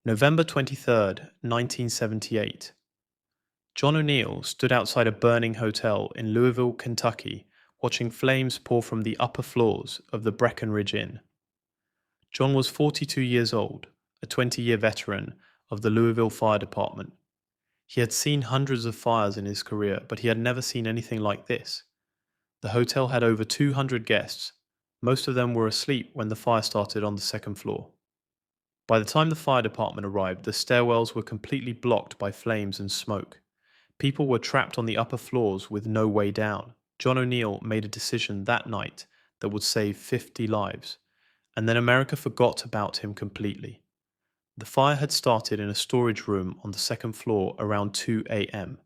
November 23rd, 1978. John O'Neill stood outside a burning hotel in Louisville, Kentucky, watching flames pour from the upper floors of the Breckenridge Inn. John was 42 years old, a 20-year veteran of the Louisville Fire Department. He had seen hundreds of fires in his career, but he had never seen anything like this. The hotel had over 200 guests. Most of them were asleep when the fire started on the second floor. By the time the fire department arrived, the stairwells were completely blocked by flames and smoke. People were trapped on the upper floors with no way down. John O'Neill made a decision that night that would save 50 lives, and then America forgot about him completely. The fire had started in a storage room on the second floor around 2 a.m.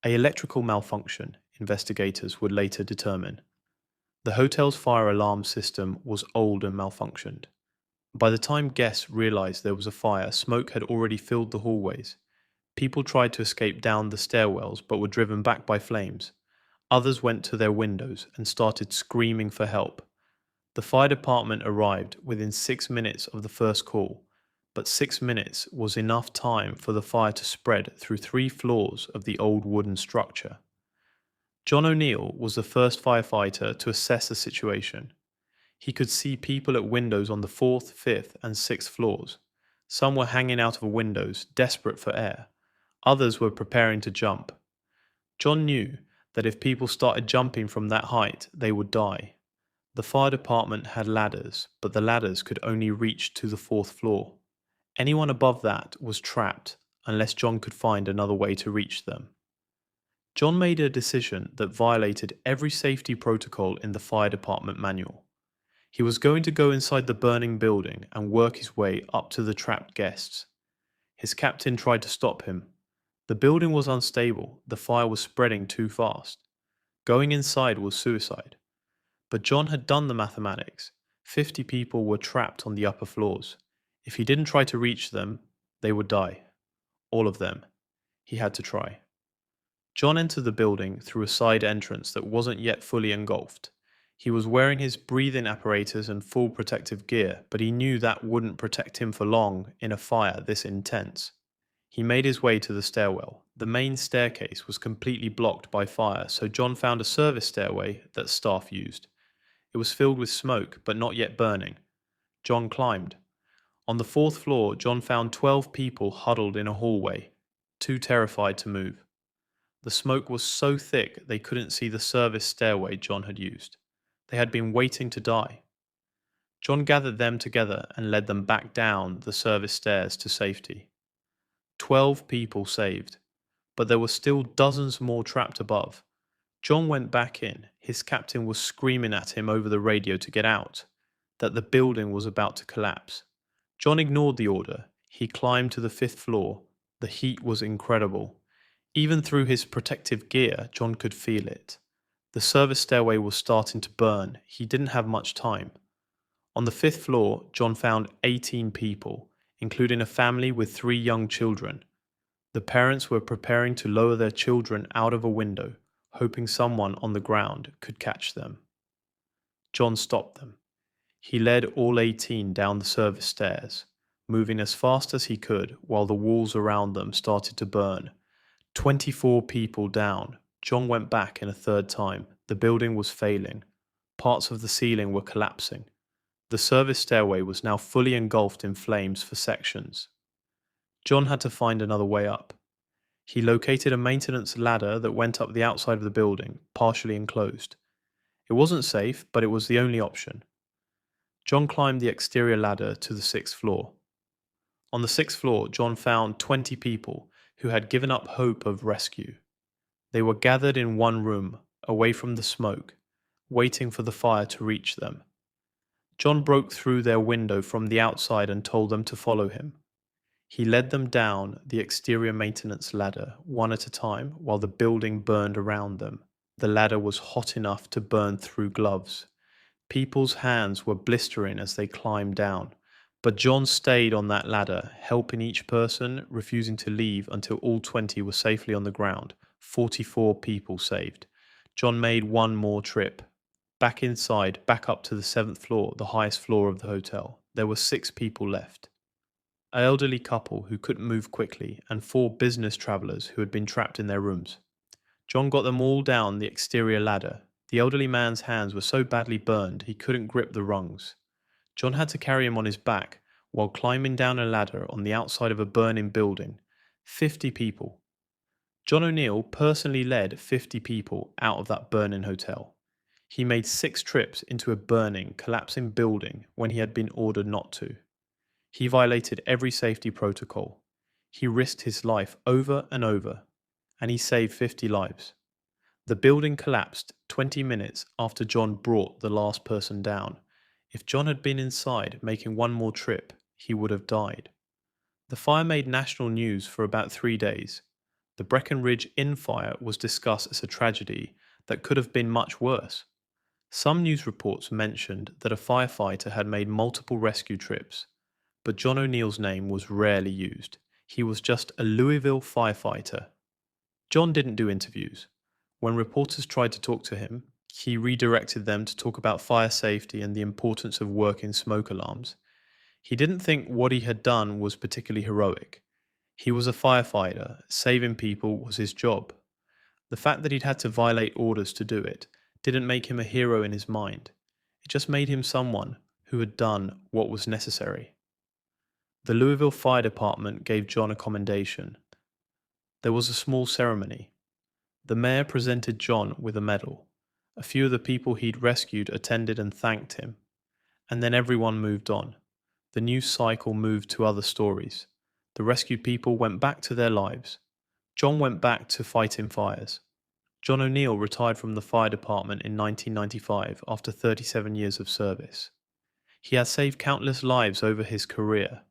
An electrical malfunction, investigators would later determine. The hotel's fire alarm system was old and malfunctioned. By the time guests realized there was a fire, smoke had already filled the hallways. People tried to escape down the stairwells but were driven back by flames. Others went to their windows and started screaming for help. The fire department arrived within 6 minutes of the first call, but 6 minutes was enough time for the fire to spread through 3 floors of the old wooden structure. John O'Neill was the first firefighter to assess the situation. He could see people at windows on the 4th, 5th, and 6th floors. Some were hanging out of windows, desperate for air. Others were preparing to jump. John knew that if people started jumping from that height, they would die. The fire department had ladders, but the ladders could only reach to the 4th floor. Anyone above that was trapped unless John could find another way to reach them. John made a decision that violated every safety protocol in the fire department manual. He was going to go inside the burning building and work his way up to the trapped guests. His captain tried to stop him. The building was unstable, the fire was spreading too fast. Going inside was suicide. But John had done the mathematics. 50 people were trapped on the upper floors. If he didn't try to reach them, they would die. All of them. He had to try. John entered the building through a side entrance that wasn't yet fully engulfed. He was wearing his breathing apparatus and full protective gear, but he knew that wouldn't protect him for long in a fire this intense. He made his way to the stairwell. The main staircase was completely blocked by fire, so John found a service stairway that staff used. It was filled with smoke, but not yet burning. John climbed. On the 4th floor, John found 12 people huddled in a hallway, too terrified to move. The smoke was so thick they couldn't see the service stairway John had used. They had been waiting to die. John gathered them together and led them back down the service stairs to safety. 12 people saved, but there were still dozens more trapped above. John went back in. His captain was screaming at him over the radio to get out, that the building was about to collapse. John ignored the order. He climbed to the 5th floor. The heat was incredible. Even through his protective gear, John could feel it. The service stairway was starting to burn. He didn't have much time. On the 5th floor, John found 18 people, including a family with 3 young children. The parents were preparing to lower their children out of a window, hoping someone on the ground could catch them. John stopped them. He led all 18 down the service stairs, moving as fast as he could while the walls around them started to burn. 24 people down. John went back in a third time. The building was failing. Parts of the ceiling were collapsing. The service stairway was now fully engulfed in flames for sections. John had to find another way up. He located a maintenance ladder that went up the outside of the building, partially enclosed. It wasn't safe, but it was the only option. John climbed the exterior ladder to the 6th floor. On the 6th floor, John found 20 people who had given up hope of rescue. They were gathered in one room, away from the smoke, waiting for the fire to reach them. John broke through their window from the outside and told them to follow him. He led them down the exterior maintenance ladder, one at a time, while the building burned around them. The ladder was hot enough to burn through gloves. People's hands were blistering as they climbed down. But John stayed on that ladder, helping each person, refusing to leave until all 20 were safely on the ground. 44 people saved. John made one more trip. Back inside, back up to the 7th floor, the highest floor of the hotel. There were 6 people left. an elderly couple who couldn't move quickly, and four business travelers who had been trapped in their rooms. John got them all down the exterior ladder. The elderly man's hands were so badly burned he couldn't grip the rungs. John had to carry him on his back while climbing down a ladder on the outside of a burning building. 50 people. John O'Neill personally led 50 people out of that burning hotel. He made 6 trips into a burning, collapsing building when he had been ordered not to. He violated every safety protocol. He risked his life over and over, and he saved 50 lives. The building collapsed 20 minutes after John brought the last person down. If John had been inside making one more trip, he would have died. The fire made national news for about 3 days. The Breckenridge Inn fire was discussed as a tragedy that could have been much worse. Some news reports mentioned that a firefighter had made multiple rescue trips, but John O'Neill's name was rarely used. He was just a Louisville firefighter. John didn't do interviews. When reporters tried to talk to him, he redirected them to talk about fire safety and the importance of working smoke alarms. He didn't think what he had done was particularly heroic. He was a firefighter. Saving people was his job. The fact that he'd had to violate orders to do it didn't make him a hero in his mind. It just made him someone who had done what was necessary. The Louisville Fire Department gave John a commendation. There was a small ceremony. The mayor presented John with a medal. A few of the people he'd rescued attended and thanked him. And then everyone moved on. The news cycle moved to other stories. The rescued people went back to their lives. John went back to fighting fires. John O'Neill retired from the fire department in 1995 after 37 years of service. He has saved countless lives over his career,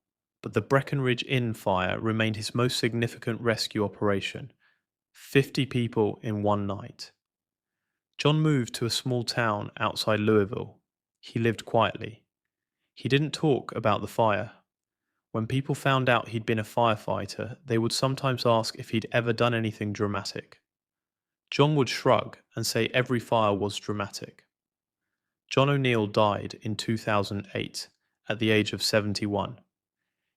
but the Breckenridge Inn fire remained his most significant rescue operation. 50 people in one night. John moved to a small town outside Louisville. He lived quietly. He didn't talk about the fire. When people found out he'd been a firefighter, they would sometimes ask if he'd ever done anything dramatic. John would shrug and say every fire was dramatic. John O'Neill died in 2008 at the age of 71.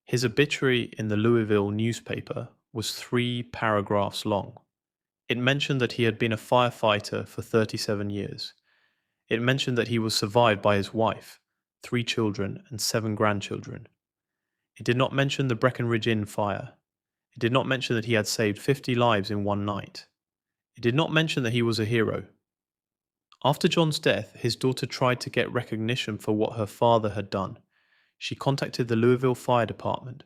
His obituary in the Louisville newspaper was 3 paragraphs long. It mentioned that he had been a firefighter for 37 years. It mentioned that he was survived by his wife, 3 children, and 7 grandchildren. It did not mention the Breckenridge Inn fire. It did not mention that he had saved 50 lives in one night. It did not mention that he was a hero. After John's death, his daughter tried to get recognition for what her father had done. She contacted the Louisville Fire Department.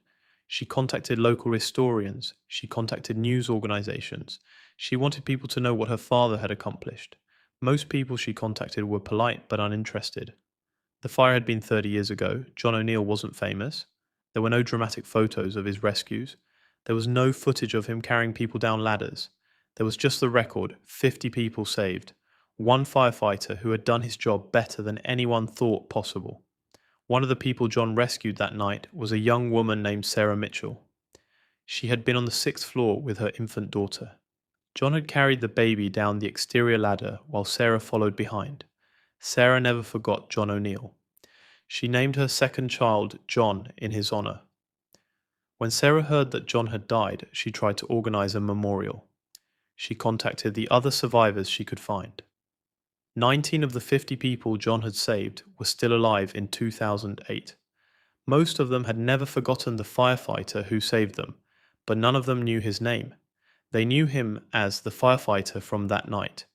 She contacted local historians. She contacted news organizations. She wanted people to know what her father had accomplished. Most people she contacted were polite but uninterested. The fire had been 30 years ago. John O'Neill wasn't famous. There were no dramatic photos of his rescues. There was no footage of him carrying people down ladders. There was just the record, 50 people saved. One firefighter who had done his job better than anyone thought possible. One of the people John rescued that night was a young woman named Sarah Mitchell. She had been on the 6th floor with her infant daughter. John had carried the baby down the exterior ladder while Sarah followed behind. Sarah never forgot John O'Neill. She named her second child John in his honor. When Sarah heard that John had died, she tried to organize a memorial. She contacted the other survivors she could find. 19 of the 50 people John had saved were still alive in 2008. Most of them had never forgotten the firefighter who saved them, but none of them knew his name. They knew him as the firefighter from that night.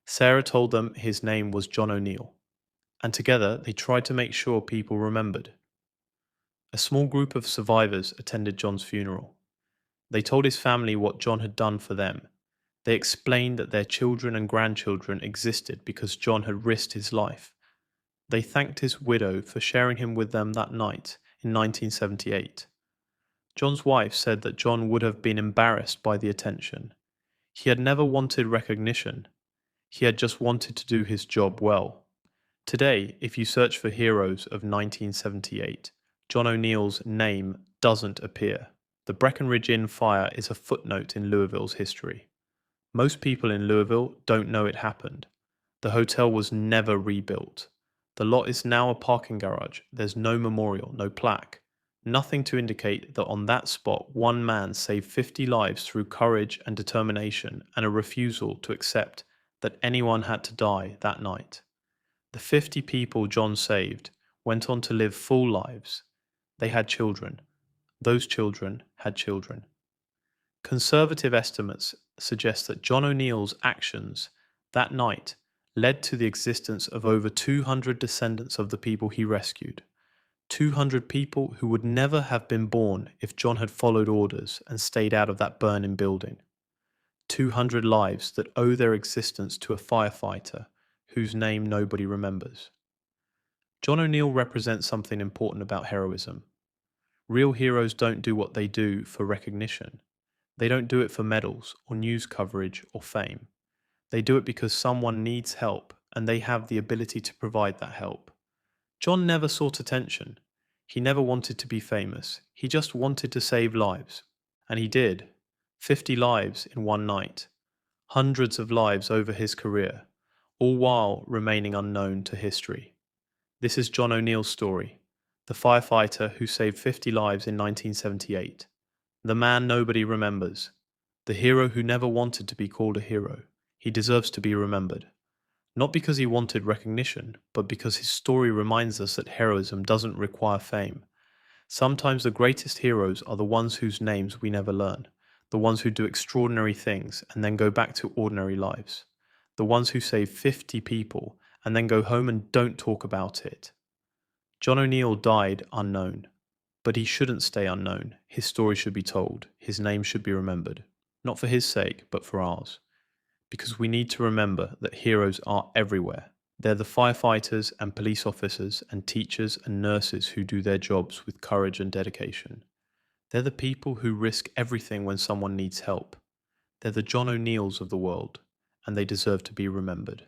Sarah told them his name was John O'Neill, and together they tried to make sure people remembered. A small group of survivors attended John's funeral. They told his family what John had done for them. They explained that their children and grandchildren existed because John had risked his life. They thanked his widow for sharing him with them that night in 1978. John's wife said that John would have been embarrassed by the attention. He had never wanted recognition. He had just wanted to do his job well. Today, if you search for heroes of 1978, John O'Neill's name doesn't appear. The Breckenridge Inn fire is a footnote in Louisville's history. Most people in Louisville don't know it happened. The hotel was never rebuilt. The lot is now a parking garage. There's no memorial, no plaque. Nothing to indicate that on that spot one man saved 50 lives through courage and determination and a refusal to accept that anyone had to die that night. The 50 people John saved went on to live full lives. They had children. Those children had children. Conservative estimates suggest that John O'Neill's actions that night led to the existence of over 200 descendants of the people he rescued. 200 people who would never have been born if John had followed orders and stayed out of that burning building. 200 lives that owe their existence to a firefighter whose name nobody remembers. John O'Neill represents something important about heroism. Real heroes don't do what they do for recognition. They don't do it for medals or news coverage or fame. They do it because someone needs help and they have the ability to provide that help. John never sought attention. He never wanted to be famous. He just wanted to save lives. And he did. 50 lives in one night. Hundreds of lives over his career, all while remaining unknown to history. This is John O'Neill's story, the firefighter who saved 50 lives in 1978. The man nobody remembers. The hero who never wanted to be called a hero. He deserves to be remembered. Not because he wanted recognition, but because his story reminds us that heroism doesn't require fame. Sometimes the greatest heroes are the ones whose names we never learn, the ones who do extraordinary things and then go back to ordinary lives, the ones who save 50 people and then go home and don't talk about it. John O'Neill died unknown, but he shouldn't stay unknown. His story should be told, his name should be remembered, not for his sake, but for ours. Because we need to remember that heroes are everywhere. They're the firefighters and police officers and teachers and nurses who do their jobs with courage and dedication. They're the people who risk everything when someone needs help. They're the John O'Neills of the world, and they deserve to be remembered.